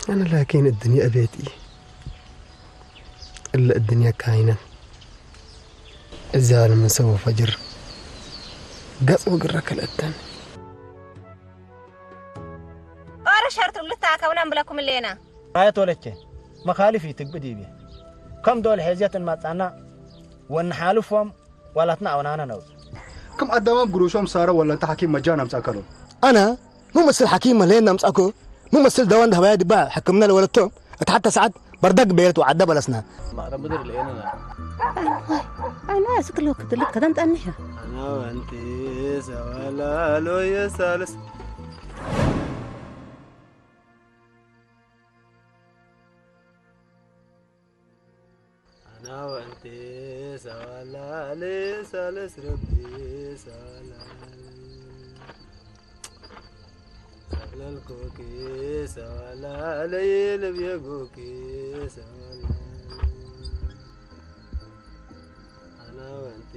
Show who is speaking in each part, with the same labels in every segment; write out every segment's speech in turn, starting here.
Speaker 1: أنا لكن الدنيا بيتي إلا الدنيا كاينة الزال من سوى فجر قص وقرك الأتن
Speaker 2: أنا شرط لتاك ونعمل لكم اللينا
Speaker 3: آية ولدك مخالفي تقبدي بيه كم دول حيزيات الماتعنا ونحالفهم ولا تنعونا أنا نوز
Speaker 4: كم أدوام قروشهم سارة ولا أنت حكيم مجانا مساكلهم
Speaker 5: أنا ممثل حكيم لينا مساكو ممثل دوان ده بيادي بقى حكمنا لولدتهم حتى ساعات بردق بيت وعدى بلسنا
Speaker 6: ما أنا بدر لينا
Speaker 2: أنا أسك لو كنت لك كذا أنت أنيها
Speaker 6: أنا وأنت سوالا لو يسالس أنا وأنت سوالا لسالس ربي سوالا سوالا الكوكي سوالا ليل بيقوكي سوالا أنا وأنت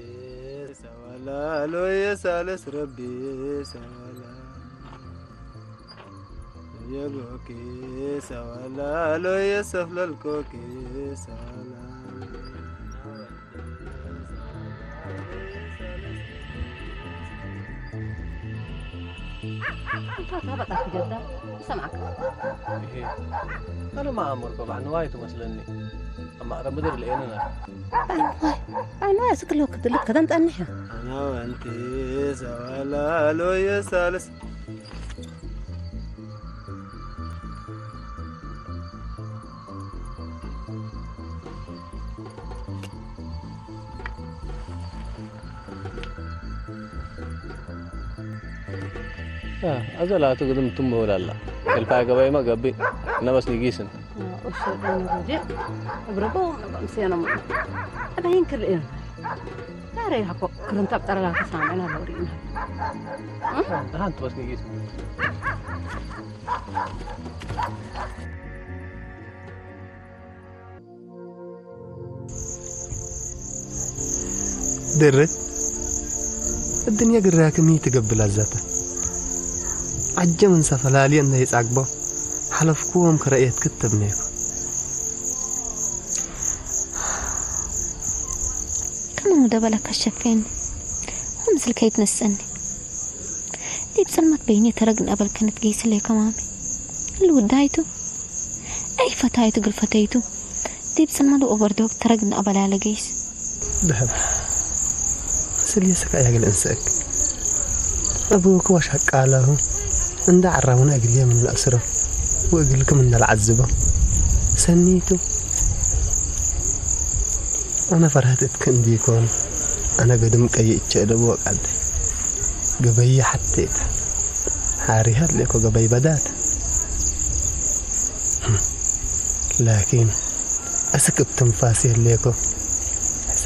Speaker 6: سوالا لو يسالس ربي سوالا يقوكي سوالا لو يسفل الكوكي سوالا
Speaker 2: أنت هبطت في جدة سمعك
Speaker 6: أنا ما أمرك بعد نوايته مثلني أما أنا بدر لينا
Speaker 2: أنا أسك لو كنت لك كذا أنت أنيها
Speaker 6: أنا وأنت سوالا لو يسالس أزلا تقدم تم ولا لا الفاقة باي ما قبي نبس نجيسن
Speaker 2: وش أنا رجع بربو مسينا ما أنا ينكر إيه لا رأي حقو كلهم تبتر لا تسامع أنا لورينا
Speaker 6: هانت بس نجيسن
Speaker 1: درت الدنيا قراك مي تقبل الزاته عجب من سفلالي أنه يتعقبه حلفكوهم كرأيت كتب نيكو
Speaker 7: كما مدبلة كشفين ومثل كيت نسني دي بسلمت بيني ترقن قبل كانت جيس اللي كمامي اللي ودايتو أي فتايتو قل فتايتو دي بسلمت وأبردوك ترقن قبل على جيس
Speaker 1: ذهب سليسك أيها الإنساك أبوك واش حق علىه عند عرّمنا أقريه من الأسرة وأقلكم من العذبة سنيتو أنا فرهتك ديكون أنا قدمك أي إتشاد وقعد قبي حتيت حاريهات ليكو قبي بدات لكن أسكب تنفاسي ليكو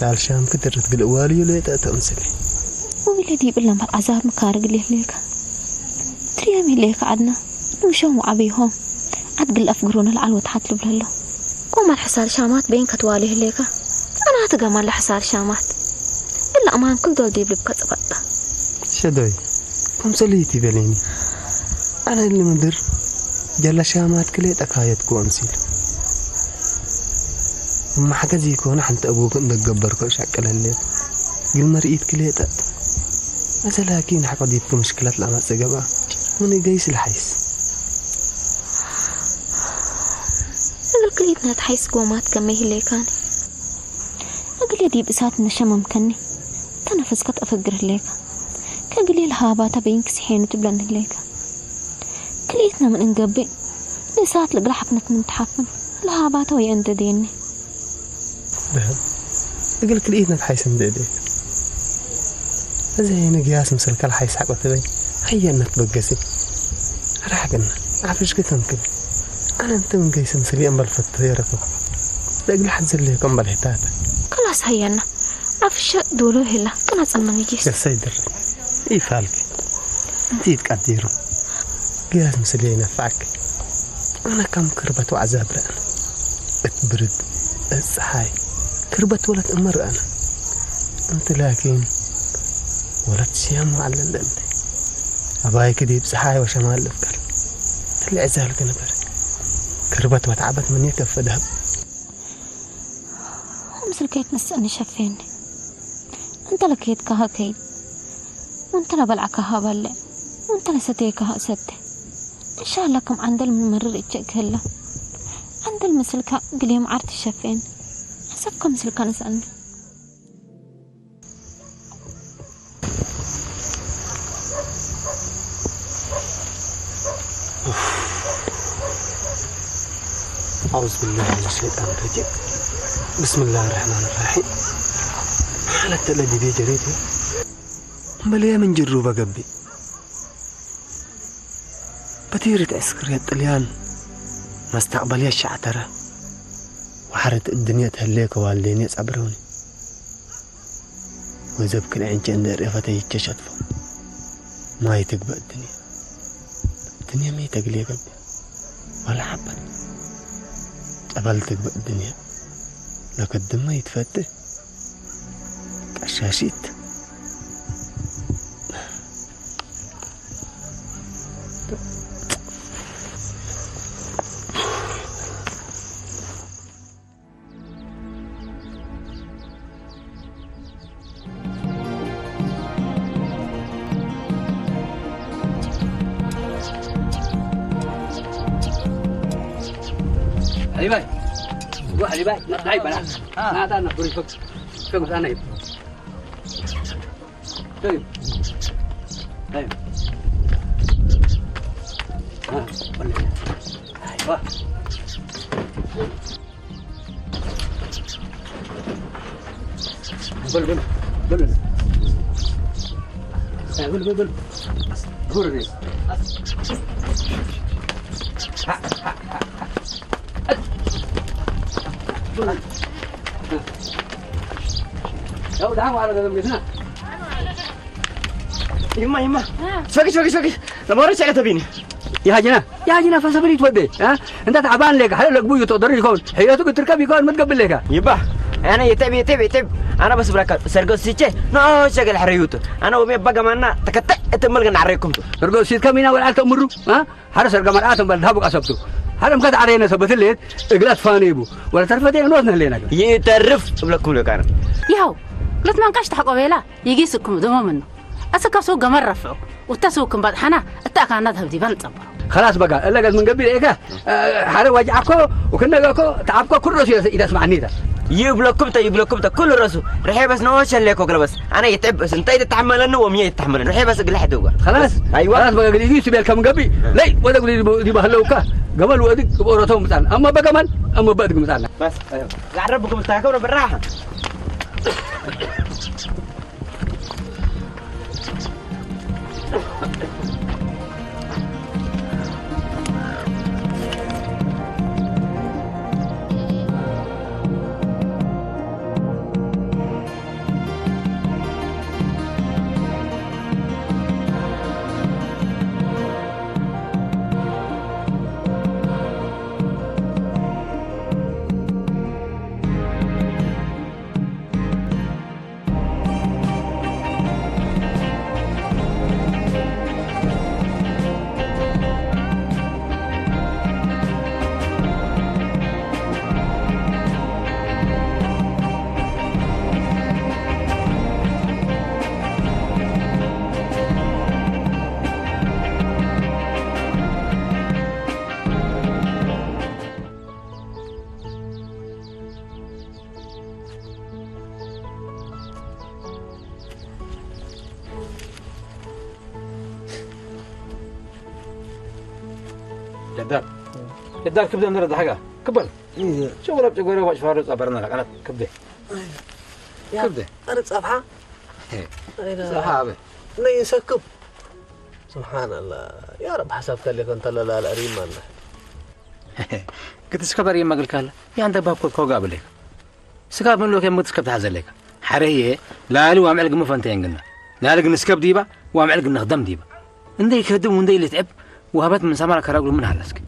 Speaker 1: سال شام كترت بالأوالي وليت أتمسلي
Speaker 7: وبلدي بالله العذاب مكارق ليك تريامي ليك عدنا نمشون وعبيهم عدق الأفقرون العلوة تحت لبلهلو قوم الحسال شامات بين كتواليه ليك أنا هتقام لحسال شامات إلا أمان كل دول ديب لبكت أبدا
Speaker 1: شدوي قوم سليتي بليني أنا اللي مدر جل شامات كليت أكايت كوامسيل وما حكا زيكونا حنت أبوك إنك قبركو شاكل هالليل قل مرئيت كليت أت لكن حقا ديتكو مشكلات لما تسقبا من يقيس الحيس
Speaker 7: أقل كليتنا تحيس قومات كميه اللي كان أقل يدي بسات نشمة مكني تنفس قط أفقر الليك كأقل الهابة تبين كسحين وتبلن الليك كليتنا من انقبي لسات لقرا حفنت من تحفن الهابة وي عند ديني
Speaker 1: بهم أقل كليتنا تحيس نديديك زين قياس مسلك الحيس حقا تبين هيا نتبقسي راح قلنا عارفش كتم كده أنا أنت من قيس مسلي أمبال فتيركو أقل حد زلي أمبال هتاتا
Speaker 7: خلاص هيا عارفش دولو هلا كنا صلنا نجيس
Speaker 1: يا سيدر إيه فالك أنتي تقديرو قياس مسلي ينفعك أنا كم كربة وعذاب رأنا اتبرد الصحاي كربة ولد أمر أنا أنت لكن ولد شيام معلل أنت أباي كدي بصحاي وشمال الأفكار اللي عزالك نبر كربت وتعبت من يتفدها
Speaker 7: مثل كيت نسأني شفيني انت لكيت كها كيت وانت لبلعكها بلع وانت لستيكها أسدي إن شاء الله كم عند الممرر إتشك هلا عند المسلكة قليم عرتي شفين حسبكم مسلكة نسألني
Speaker 1: أعوذ بالله من الشيطان الرجيم بسم الله الرحمن الرحيم حالة الذي بيجريته بليا من جروبة قبي بتيرة عسكرية الطليان مستقبلية الشعترة وحرت الدنيا تهليك والدين يصبروني وإذا بكل عين جند رفتي يتشطفوا ما يتقبل الدنيا ما يتقلي قبي ولا حبة قبلتك بالدنيا لكن الدم يتفتح كشاشيت
Speaker 8: علي باي روح علي باي لا عيب انا ما انا بري فك انا عيب طيب طيب ولا ايوه بل غورني يا دعوا على ذنبنا يما شوكي لما وريت على تبيني يا جنا فسبري تودي ها انت تعبان لك حلو لك بوي تقدر يكون حياتك تركب يكون ما تقبل لك
Speaker 9: يبا انا يتعب انا بس بركه سرقوسيتي نو شغل حريوته انا ومي بقى معنا تكتع تملقن عريكم
Speaker 8: سرقوسيت كمينا ولا تمروا ها حرس سرقه مراتهم بالذهب قصبته هذا مقد علينا سبت الليل اقلات فانيبو ولا تعرفتي نوزنا لنا
Speaker 9: يترف لكم لو كان
Speaker 2: ياو قلت ما نقاش تحقوا بيلا يجيسكم دمو منه اسكا سوق قمر رفعوا وتسوقكم بعد حنا اتاكا نذهب دي بنصبر
Speaker 8: خلاص بقى الا قد من قبل ايه حار وجعكو وكنا تعبكو كل راسي اذا سمعني ده
Speaker 9: يبلكم كل راسه رحي بس نوش ليكو بس انا يتعب بس انت تتحملنا ومية يتحملنا رحي بس قلح دوغا
Speaker 8: خلاص
Speaker 9: ايوه
Speaker 8: خلاص بقى قليل يسبي كم قبي لي ولا قليل دي بهلوكا قبل ودك بورتهم مثلا اما بقى من اما بدك مثلا
Speaker 9: بس ايوه قاعد ربكم تاكلوا بالراحه
Speaker 8: جدار كبده من حاجه كبل شغل بتقول واش فارس ابرنا لك انا كبده كبده
Speaker 1: انا صفحه
Speaker 8: صحابه
Speaker 1: لا يسكب سبحان الله يا رب حسبت لك انت لا الاريم الله
Speaker 8: كنت سكبري ما قلت له يا عند باب كو قابلك سكاب من لو كان متسكب حزلك حريه لا لو عمل قم فانتين قلنا لا لك نسكب ديبا وعمل قلنا خدم ديبا اندي يخدم وندي اللي تعب وهبت من سمرك راجل من هلسك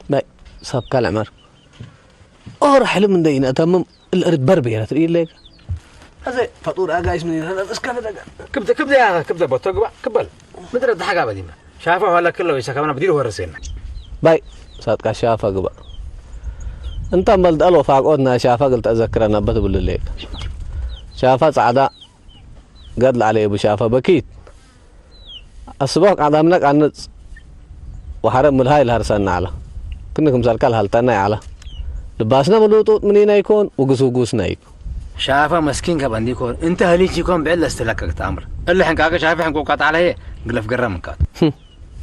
Speaker 1: باي صاب كال عمر راح من دينا تمام الارض بربي تري لك هذا فطور اجايش من هنا بس
Speaker 8: كبده يا كبده بتقبع كبل مدري حاجه بدينا شافه ولا كله يسا كمان بديله ورسينا
Speaker 1: باي
Speaker 6: صادق شافة قبا انت مبلد ألو فاقودنا شافة قلت أذكرنا بتقول لك شافة صعداء قد عليه أبو شافة بكيت أسبوع عدمناك عن وحرم الهاي الهرسان على كنكم سالكال هالتنا على لباسنا ملوطوط منين يكون وقسوقوسنا يكون
Speaker 8: شافة مسكين كاب عندي يكون انت هليك يكون بعلا استلكك تامر اللي حنكاك شافة حنكو قطع عليه قلف قرام كات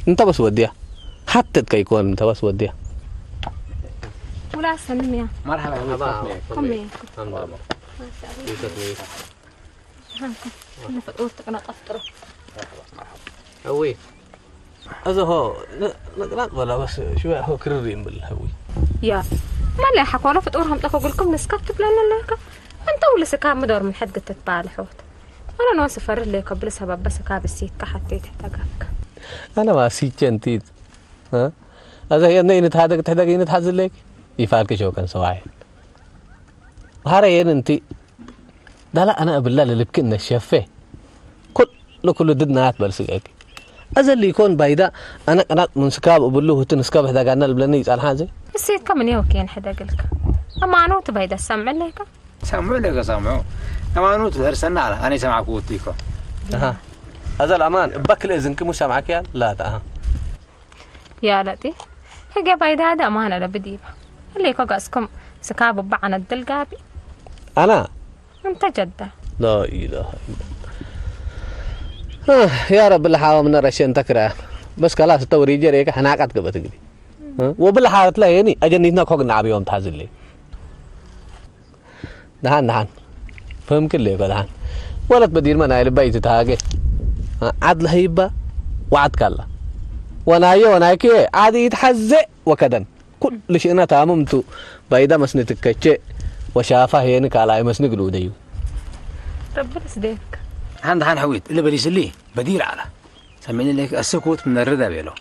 Speaker 6: انت بس وديها حتى كيكون انت بس وديها
Speaker 7: ولا سلم يا
Speaker 8: مرحبا
Speaker 7: قمي
Speaker 6: الحمد لله
Speaker 7: انا فطورتك انا قفطره
Speaker 6: هوي هذا هو ولا بس شوية هو كررين بالهوي
Speaker 7: يا ما لا حق ولا فطورهم تاخذ لكم نسكت بلنا لك انت ولا سكاب مدور من حد قلت تبال حوت انا نوصف فر لك قبل سبب بس كاب السيت كحتى تحتاجك
Speaker 6: انا ما سيت انتيت ها هذا هي اني نتحدق تحتاج نتحزل لك يفعلك شو كان سواعي هارين انت ده لا انا بالله اللي بكنا الشفه كل ضدنا هتبلسك أزل اللي يكون بايدا أنا من سكاب أبلوه تنسكاب هذا قالنا البلاني يسأل حاجة
Speaker 7: بس كم يوكين حدا قلك أما أنا تبايدا سمع لك
Speaker 8: سمعوا لك سمعوا أما أنا تهرسنا على أنا سمعك وتيكو
Speaker 6: أها أزل أمان بكل إذنك مش سمعك يا لا ده
Speaker 7: يا لطي هجا بايدا هذا أمانة لبديبة اللي كقاسكم سكاب بعنا الدلقابي
Speaker 6: أنا
Speaker 7: أنت جدة
Speaker 6: لا إله إلا يا رب اللي حاول من الرشين تكره بس خلاص التوري جريك حناقت قبل تجري وبالله حارت لا يعني أجنيتنا كوك نعبي يوم تحزل لي دهان فهم كله دهان ولد بدير ما نايل بيت تاجي عدل هيبة وعد كلا وانا كي عادي يتحزق وكذا كل شيء تاممتو بايدا مسنتك كتشي وشافه هيني كالاي مسنق له ديو
Speaker 7: ربنا يسديك
Speaker 8: عند حان حويت اللي بليس لي بدير على سمعني لك السكوت من الرضا بيلو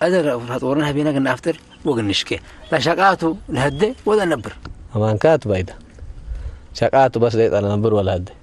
Speaker 8: أدر فطورنا بينا قلنا أفتر وقلنشكي لا شقاته لهدي ولا نبر
Speaker 6: أمان كات بايدا شقاته بس ليت على نبر ولا هدي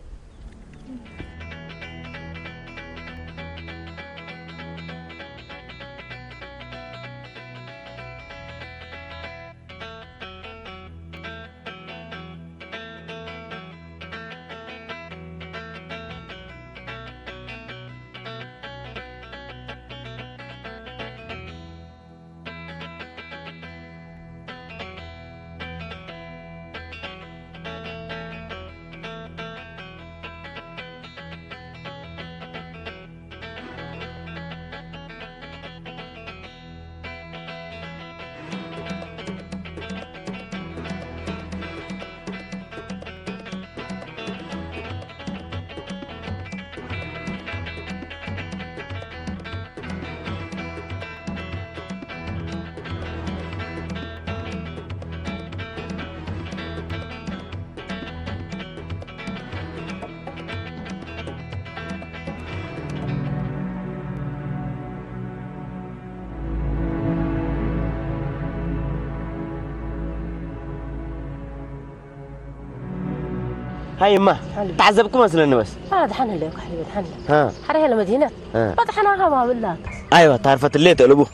Speaker 9: هاي ما تعذبكم مثلا بس
Speaker 2: هذا حن اللي حليب حن
Speaker 9: ها
Speaker 2: حريه المدينه بطحنا ما بالله
Speaker 9: ايوه تعرفت اللي تقلبوا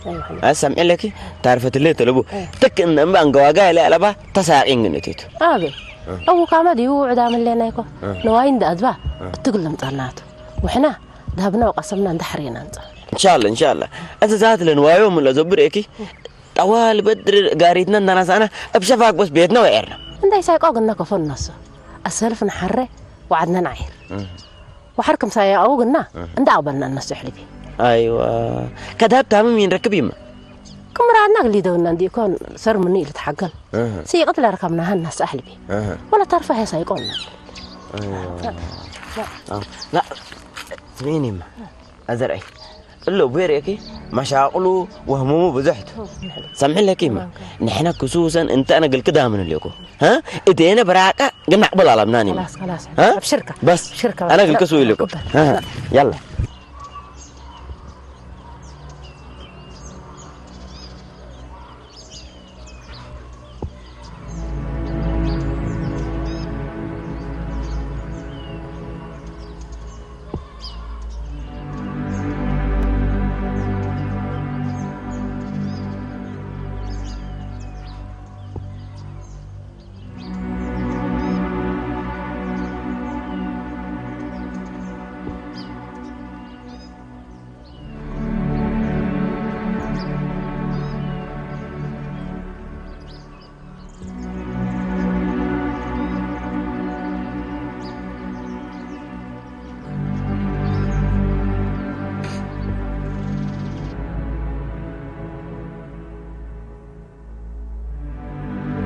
Speaker 9: اسمع لك تعرفت اللي تقلبوا تك ان بان غواغا لا لبا تساقين نتيت
Speaker 2: ابي او كما ديو عدام اللي نايكو نواين دادبا تقول لهم طلعت وحنا ذهبنا وقسمنا ندحرينا انت
Speaker 9: ان شاء الله اتزات لنوايو من لزبريكي طوال بدر قاريتنا الناس انا بشفاك بس بيتنا وعرنا
Speaker 2: انت يسايقو قلنا كفن النص السلف نحره وعدنا نعير وحركم سايا او قلنا انت قبلنا نسحلي
Speaker 9: ايوه كذاب تمام مين ركبيما
Speaker 2: كم رادنا اللي دونا ندي يكون سر مني اللي تحقل سيقت لا ركبنا هالناس احلي ولا تعرفها هي سايقونا
Speaker 9: لا سميني ما ازرعي اللو بيريكي مشاغله وهمومه بزحت سمح لك ما نحن خصوصا انت انا قل كده من اليوكو ها ادينا براقه قلنا قبل على مناني
Speaker 2: خلاص
Speaker 9: ها
Speaker 2: بشركه
Speaker 9: بس
Speaker 2: بشركه
Speaker 9: انا قل كسوي لكم ها يلا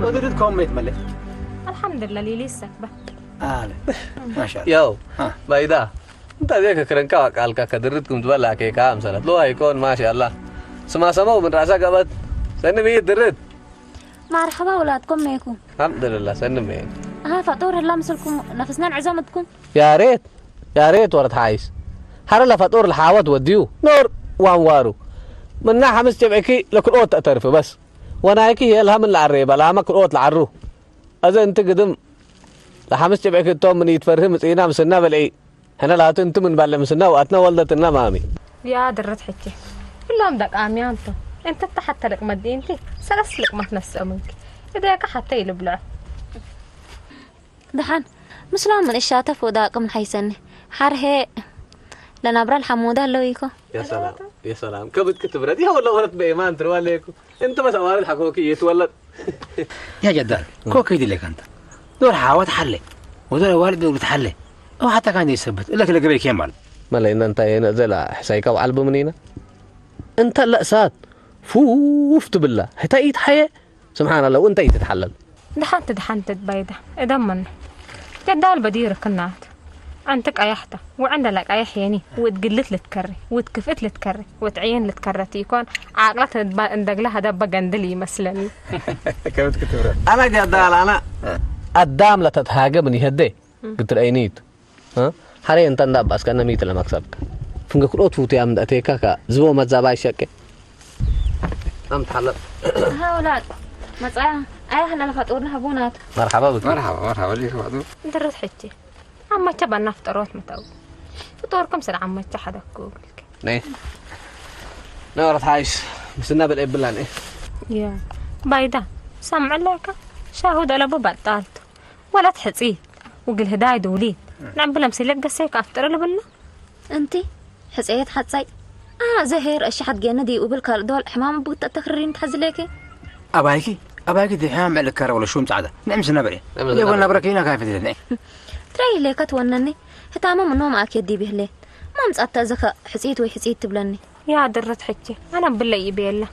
Speaker 8: ودرت كوميت ملك
Speaker 10: الحمد لله لي لسه بقى
Speaker 8: ما شاء الله
Speaker 6: يو بايدا انت ذيك كرنكا قالك كدرتكم تبلع كيكا امثلت لو هيكون ما شاء الله سمو من راسك قبض سنمي درت
Speaker 7: مرحبا ولادكم ميكم
Speaker 6: الحمد لله سنمي
Speaker 7: ها فطور الله مسلكم نفسنا عزومتكم
Speaker 6: يا ريت ورد حايس هرلا فطور الحاوات وديو نور وانوارو من ناحة مستبعكي لكل اوت تعرفه بس وانا هيك هي الهم اللي عريبه لا ما كل اوت العرو اذا انت قدم لها مستبعكي توم من يتفرهم سينا مسنا بلعي هنا لا انت من بالله مسنا واتنا ولدتنا مامي
Speaker 10: يا درت حكي كلهم دق اميانته انت حتى لك مدينتي سلس لك ما تنسى منك اذا حتى يلبلع
Speaker 7: دحان مسلم من الشاتف وداق من حيسني حره لنا برا الحموده لويكو
Speaker 6: يا سلام كبد كتبرد يا والله ولد بايمان ترواليكو انت بس اوارد حكوكي يتولد
Speaker 8: يا جدار كوكي دي لك انت دور حاوات حلي ودور والد دول تحلي او حتى كان يثبت لك اللي قبل كمال
Speaker 6: ما ان انت هنا زي حسايكا وعلبه منينا انت لا سات فوفت بالله هتايت حياه سبحان الله وانت تتحلل
Speaker 10: دحنت بيضة ادمن جدال بدير كنات عندك ايحته وعندك ايحيني وتقلت لتكري وتكفت لتكري وتعين لتكرتي يكون عقلت اندق لها دبه قندلي مثلا
Speaker 8: كيف تكتب
Speaker 6: انا جدال انا قدام لا تتهاجمني هدي قلت العينيت ها حري انت ندبس كان ميت لمكسبك فنك كروت فوتي ام داتيكا زبو مزاباي شك ام تحلل
Speaker 7: ها اولاد مصايا احنا لفطورنا هبونات
Speaker 6: مرحبا بك
Speaker 8: مرحبا ليك بعدو
Speaker 10: درت حتي عم تبع نفطروت متو فطوركم سر عم تحدك كوبلك
Speaker 6: ني نورت عايش مسنا بالابلان ايه
Speaker 10: يا بايدا سمع لك شاهد على ببطالت ولا تحصي وقل هداي دوليت نعم بلا مسلك قسيك افطر له بالله
Speaker 7: انتي حصيت حصي زهير الشحط جندي وبالكار دول حمام بوت تكررين تحزليكي
Speaker 8: ابايكي دي حام على الكره ولا شو متعده نعم سنبري اللي قلنا بركينا كيف تدني
Speaker 7: تري ليك تونني حتى ما منهم اكيد دي بهلي ما مصطى زكا حسيت وحسيت تبلني
Speaker 10: يا درت حكي انا بالله يبيله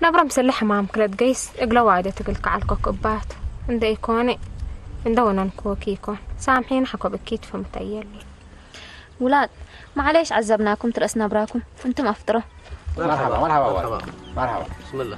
Speaker 10: نبرة مسلحة مام كلت قيس اقلا وايدة تقلك على الكوكبات عندي يكوني عندونا نكوكي يكون سامحين حكو بكيت فمتيلي
Speaker 7: ولاد معليش عذبناكم ترأسنا براكم انتم افطروا
Speaker 8: مرحبا
Speaker 6: بسم الله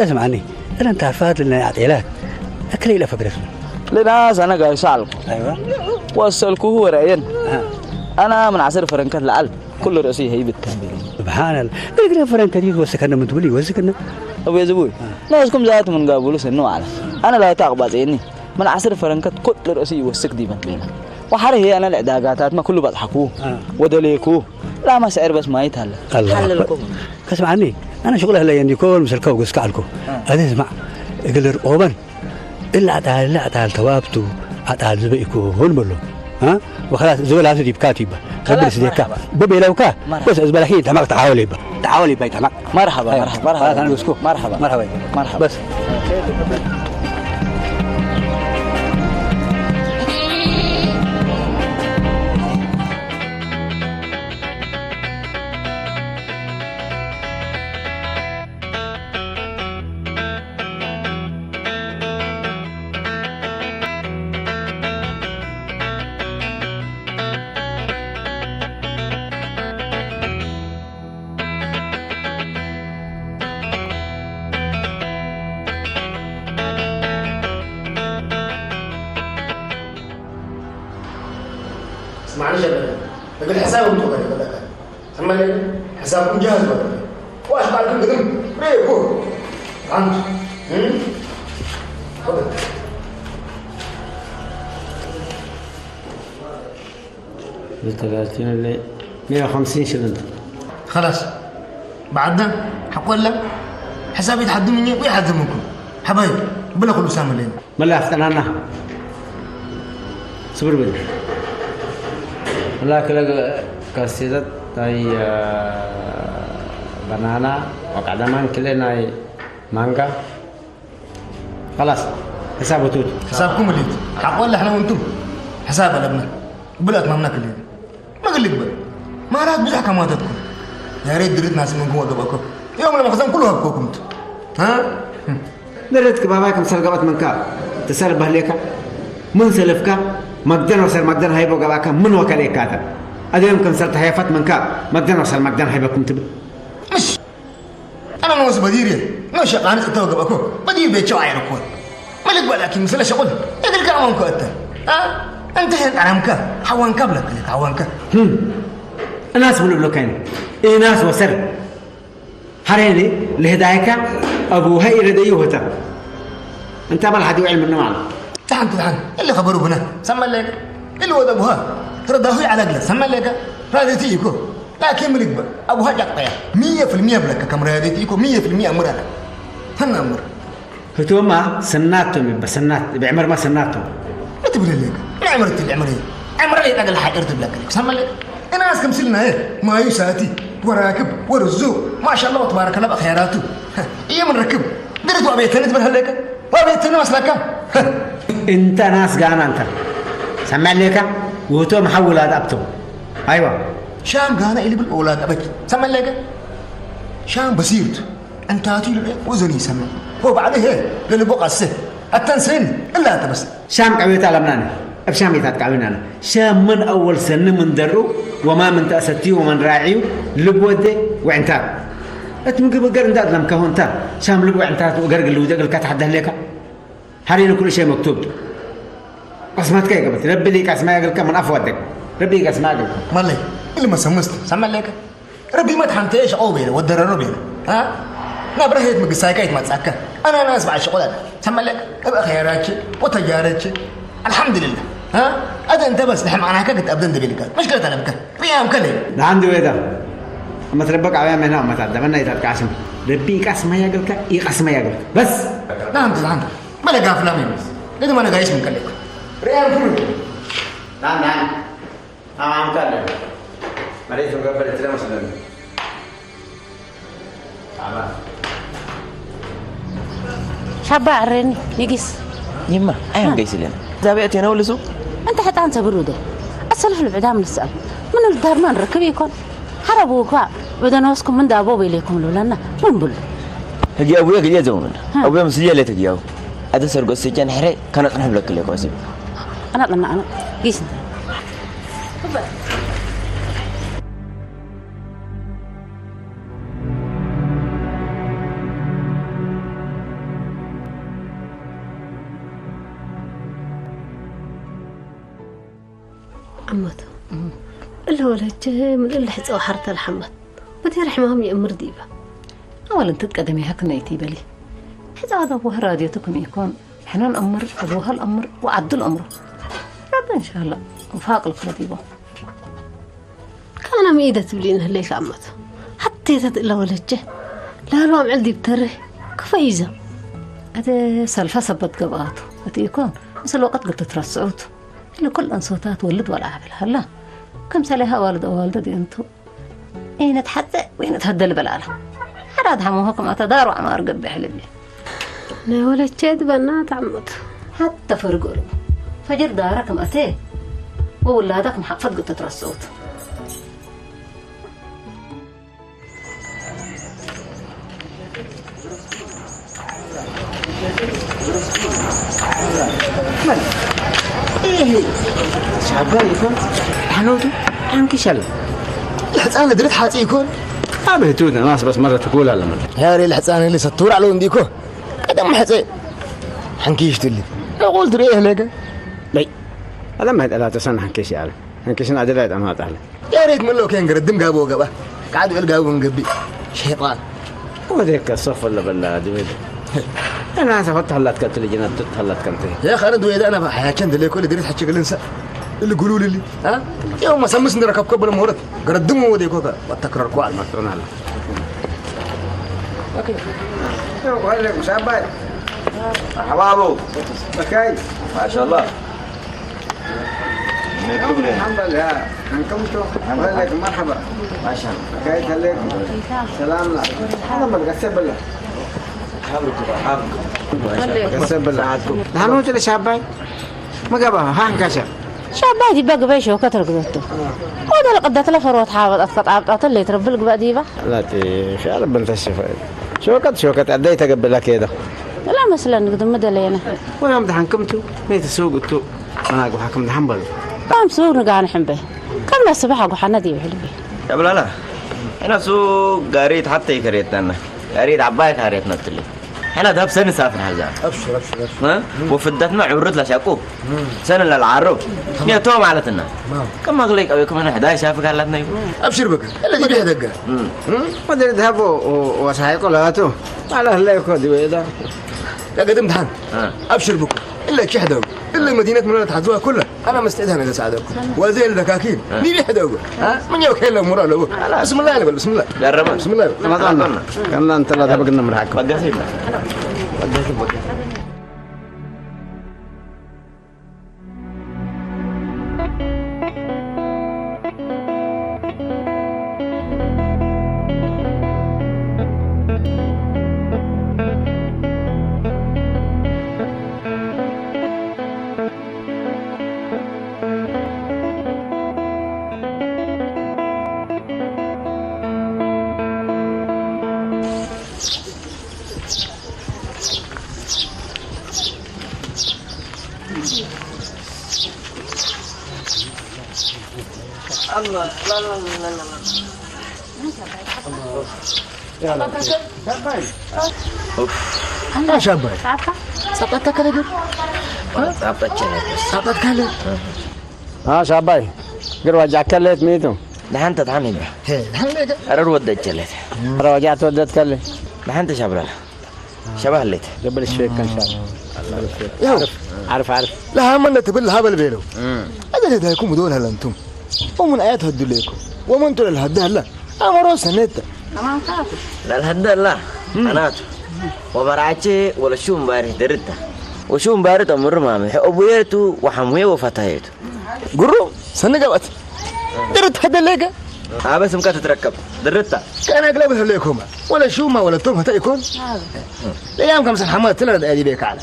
Speaker 11: اسمعني انا انت عفات لنا عطيلات اكلي الى فكرة
Speaker 9: لناس انا قاعد اسالك
Speaker 11: ايوه
Speaker 9: وصلكوا هو راين انا من عصر فرنكات لعل كل راسي هي بالتنبيه
Speaker 11: سبحان الله قلت فرنكات دي وسكننا من تقولي وسكننا
Speaker 9: ابو يا زبوي ناسكم ذات من قابلوا سنو على انا لا تقبض عيني من عصر فرنكات كل راسي وسك دي بينا وحري انا العداقات ما كله بضحكوا ودليكوا لا ما سعر بس ما يتهل
Speaker 11: حللكم اسمعني انا شغله هلا يعني كل مسلكوا وقسكالكم هذا اسمع يقدر اوبن الا تعال توابتو تعال زبيكو هون بلو ها وخلاص زول هذا يجيب كاتبه خبر سيدك ببي لو كا بس ازبلحين تمام تعاولي بي تمام
Speaker 9: مرحبا
Speaker 11: انا بسكو مرحبا بس
Speaker 5: معلش لكن حسابهم توقع لك أما حسابكم جاهز ولا واش بعد كل قدم ريكو عند تفضل
Speaker 9: التقاتين اللي
Speaker 8: 150 شلن.
Speaker 5: خلاص بعدنا حقول لك حسابي يتحدى مني ويحدى منكم حبايب بلا كل سامي لين
Speaker 8: ملا افتنانا صبر بل ملا كلا كاسيدة تاي بنانا وقعدمان كلنا مانجا خلاص حسابه توت
Speaker 5: حسابكم اللي حقول احنا وانتم حساب الابناء بلا تمامنا كلنا ما قلت بل ما راد بزح كما تذكر يا ريت دريت ناس منكم وقبكم يوم المخزن كله هبكم ها
Speaker 8: دريتك باباكم سرقبت منك تسرب بهليك من سلفك مقدن وصل مقدن هيبو قباك من وكاليك كاتب هذا يمكن صرت هيفت منك مقدن وصل مقدن هيبكم تبي
Speaker 5: مش انا نوز بديري ما شقان توقبكم بدير بيت شو عيركم ملك بالك مثل شغل يدرك عوانك انت ها انت هن عمك حوانك بلك حوانك
Speaker 8: الناس بلوكين اي ناس وسر حريني لهدايك ابو هي رديوهتا انت ما حد يعلم منه معنا
Speaker 5: تعال اللي خبره هنا سمى لك اللي هو ابوها ترى على قلة سمى لك راديتيكو لكن ملك بل ابوها جقطيا 100% بلك كم راديتيكو 100% امرك هنا امر
Speaker 8: هتوما سناتهم بسنات بعمر ما سناتهم
Speaker 5: ما تقول لك ما عمرت العمريه عمري تقل حاجه ارتب لك سمى لك الناس كم سلنا ايه ما يساتي وراكب ورزوق ما شاء الله تبارك الله بخيراته ايه من ركب درت وابيتني تبر هلك وابيتني مسلكه
Speaker 8: انت ناس قانا انت سمع لك وهو محول هذا ابتو ايوه
Speaker 5: شام قانا اللي بالاولاد ابك سمع لك شام بسيرت انت هاتي وزني سمع هو بعده هي اللي بقى السه التنسين الا انت بس
Speaker 8: شام قويت على مناني بشام يتقاوينا انا شام من اول سنه من درو وما من تاستي ومن راعيو لبوده وعنتاب اتمقب قرن دادلم كهونتا شام لبو عنتات وقرق ودقل كتحدى لك هارين كل شيء مكتوب قسمتك يا قبل ربي ليك اسماء قلك من افودك ربي ليك اسماء قلك
Speaker 5: مالي اللي ما سمست سمع لك ربي ما تحنتيش اوبيل ودر ربي ها نبره هيت مقساكايت ما تسكر انا اسمع شغلك سمع لك ابقى خياراتك وتجارتك الحمد لله ها هذا انت بس نحن معناها كنت ابدا دبيلك مشكله انا بك ريام كلي
Speaker 8: عندي ويدا اما تربك عوام هنا ما تعدمنا يتعدك عشان ربيك اسماء قلك ايه اسماء قلك بس
Speaker 5: نعم تزعل بلا قافله من بس قد ما انا قايش من كلك ريام كله
Speaker 8: نعم عم كلم مريت وقبل التلامس لنا عبا
Speaker 2: شابا عريني يقيس
Speaker 9: يما ايام قيس لنا زابيتي انا ولا سوق
Speaker 2: انت حتى انت برودة اسلف البعدام نسال من الدار ما نركب يكون حربوك بدنوسكم من دابو بيليكم لولانا من بل
Speaker 9: هجي ابويا قليا زومن ابويا مسجل لي تجيو هذا سرقو سجن حري كانت نحب لك لك واسيب
Speaker 2: انا قيس
Speaker 12: عمته اللي هو الهجة من اللي حتى حرت الحمد بدي رحمهم يأمر ديبه
Speaker 2: اولا تتقدمي هك نيتي بلي حتى هذا ابوها راديتكم يكون حنان امر ابوها الامر وعد الامر رد ان شاء الله وفاق القريبه
Speaker 12: كان ميدة تبلين هليك عمته حتى تتقل الهجة لا لو عم عندي بتره كفايزة
Speaker 2: هذا سلفة سبت قباته وتيكون بس الوقت قلت ترسعوته اللي كل أنصوتات ولد ولا عبل هلا كم سالها والد أو والدتي أنتو أين تحدى وين تهدى البلالة حراد حموهكم أتداروا عمار قبي حلبي
Speaker 12: أنا ولا تشاد بنات عمته
Speaker 2: حتى فرقوا فجر داركم أتيه وولادك محفظ قلت ترسعوته
Speaker 5: ايه
Speaker 8: شعبان يكون حنوتو حنك شل
Speaker 5: الحصان درت حاطي يكون
Speaker 8: ابي تونا ناس بس مره تقول هلا مره
Speaker 5: يا ري الحصان اللي ستور على ونديكو قدام حصي حنكيش تلي قلت ريه لك
Speaker 8: لي هذا ما لا تسنى حنكيش على حنكيش انا ادري ما تعال
Speaker 5: يا ريت من لو كان قردم قابو قبا قعدوا يلقاو من قبي شيطان
Speaker 8: وذيك الصف ولا بلا دي انا سافرت هلات كنت اللي جنات هلات كنت
Speaker 5: يا خالد ويدا انا حياكند اللي كل دريت حكي الانسان اللي قولوا لي ها يوم ما سمسني ركب قبل مهرت قردموا ودي كوكا والتكرر كوال ما تقولون هلا
Speaker 3: اوكي وعليكم شابات حبابو بكاي ما شاء الله الحمد لله انكمتوا وعليكم مرحبا ما شاء الله بكاي عليكم سلام لك انا ما بقسم بالله حابكم قسم بالله هانو تلي شابات ما قبها هان كشف
Speaker 12: شاباتي بقى بيش وكتر قدرته وده لقد تلفروت حاول أتقطع اللي تربلك بقى ديبا
Speaker 3: لا تي شو بنت الشفاء شوكت عديت قبل كده
Speaker 12: لا مثلا قدام مدى لينا
Speaker 3: ويوم ده حكمتوا ميت السوق قلتوا انا اقول حكم ده حنبل
Speaker 12: قام سوق نقع نحن به كم الصباح اقول حنادي بحلبي
Speaker 9: يا بلا هنا سوق قريت حتى يكريتنا قريت عبايك هريتنا تلي احنا ده بسنة سافر حاجة
Speaker 3: ابشر
Speaker 9: ها وفدتنا عرض لشاكو سنة للعرب يا توم علتنا كم اغليك او يكون انا 11 شافك علتنا
Speaker 5: ابشر بك اللي دي دقه
Speaker 3: ما ادري ذهبوا وسايقوا لاتو على هلاك ودي ويدا
Speaker 5: لا قدمت حن ابشر بكم الا كحدوا الا مدينه منى تحزوها كلها انا مستعدها انا اساعدكم وزي الدكاكين مين يحدوا ها من يوكل له مرا له بسم الله نقول بسم الله
Speaker 9: جرب
Speaker 5: بسم الله
Speaker 3: رمضان كنا انت لا تبقى نمرحك
Speaker 9: بقى
Speaker 3: الله لا لا لا لا يا شاباي سقطت كده سقطت كده ها شاباي قروا جاكلت ميتو
Speaker 9: ده انت تعني به
Speaker 3: هل
Speaker 9: ارر ودت جلت
Speaker 3: رجعت ودت كله
Speaker 9: ده انت شباب شبه الليت
Speaker 3: قبل الشيك كان شاب عارف
Speaker 5: لا هم تبل هبل بينه هذا ده يكون دول هلا انتم ومن ايات هدوا لكم ومن انتوا الهدى هلا امروا سنته
Speaker 12: تمام كافي
Speaker 9: لا الهدى لا انا وبرعتي ولا شو مباري درته وشو مباري امر مامي ابويته وحمويه وفتايته
Speaker 5: قروا سنه قبت درت هدى لك
Speaker 9: بس ممكن تتركب درتها
Speaker 5: كان اقلبها لكم ولا شو ما ولا توم يكون الايام كم سنه حماد تلد ادي بيك على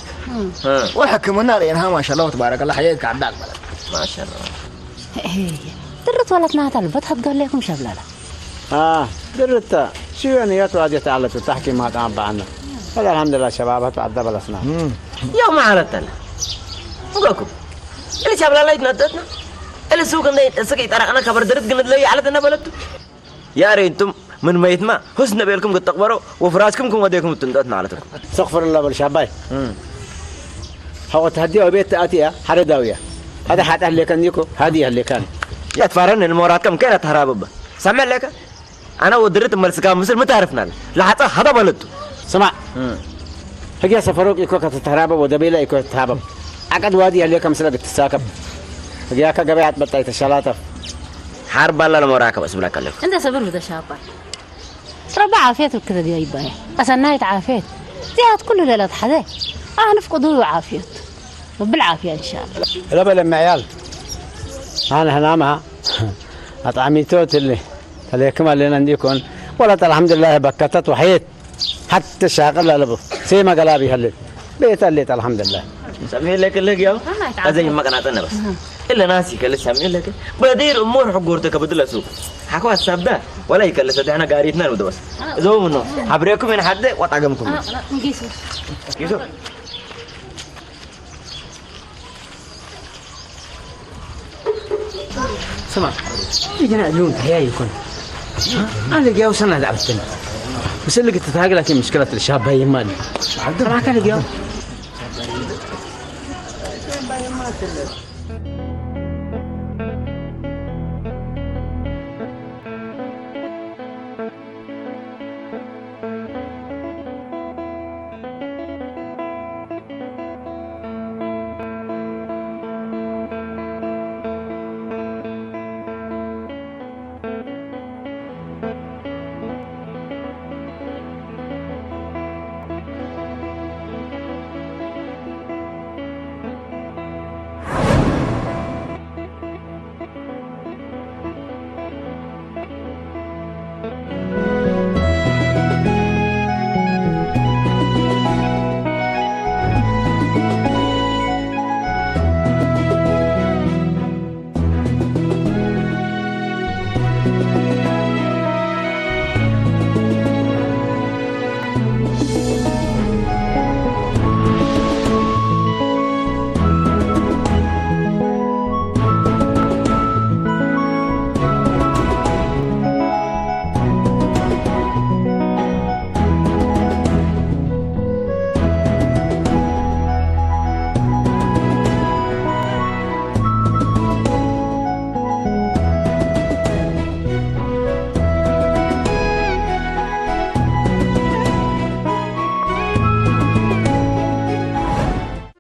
Speaker 5: وحكم النار ينها ما شاء الله تبارك الله حياتك عداك بلد
Speaker 9: ما شاء الله
Speaker 12: هي درت ولا تنات البت هتقول لكم شبلاله
Speaker 3: درت شو يعني يا توادي تعالى تحكي ما تعب عنا هذا الحمد لله شباب تعذب الاسنان
Speaker 9: يوم عرفتنا نقولكم اللي شبلاله يتنططنا اللي سوق سقي ترى انا كبر درت قند لي على تنا بلدتو يا ريتم من ميت ما حسن بيلكم قد تقبروا وفراسكم كم وديكم تندوتنا على تكم
Speaker 3: استغفر الله بالشاباي هو تهديه بيت تاتي حرداويه هذا حتى اللي كان يكو هذه اللي كان
Speaker 9: يا تفارن المورات كم كانت هرابه سمع لك انا ودرت ملسكا مصر ما تعرفنا لا حتى هذا بلدتو
Speaker 3: سمع هجي سفروك يكو كتهرابه ودبيله يكو تهرابه عقد وادي اللي كم سنه بتساكب هجيك قبيعه بطايت الشلاطه
Speaker 9: حرب الله المراكبه اسم لك
Speaker 12: انت صبر بده شابه ربع عافيتك كذا دي يبايع أسنايت عافيت زياد كل ليلة حدا نفقدوا وعافيت وبالعافية إن شاء الله
Speaker 3: لا بلا معيال أنا هنامها أطعميتوت اللي كما اللي عنديكم ولا الحمد لله بكتت وحيت حتى شاغل لبو سيما قلابي هلل بيت اللي الحمد لله
Speaker 9: سمي لك اللي يا هذا ما كانت بس إلا ناسي كل سمي لك بدير أمور حقورتك بدل سوق حكوا السبب ولا يكلس ده أنا قاريتنا ودوس زو منه حبريكم من حد وطعمكم
Speaker 12: نقيسه
Speaker 9: كيسو
Speaker 3: سمع يجينا اليوم هيا يكون أنا جاو سنة لعبتنا بس اللي قلت تهاجل لكن مشكلة الشاب هي مالي ما كان جاو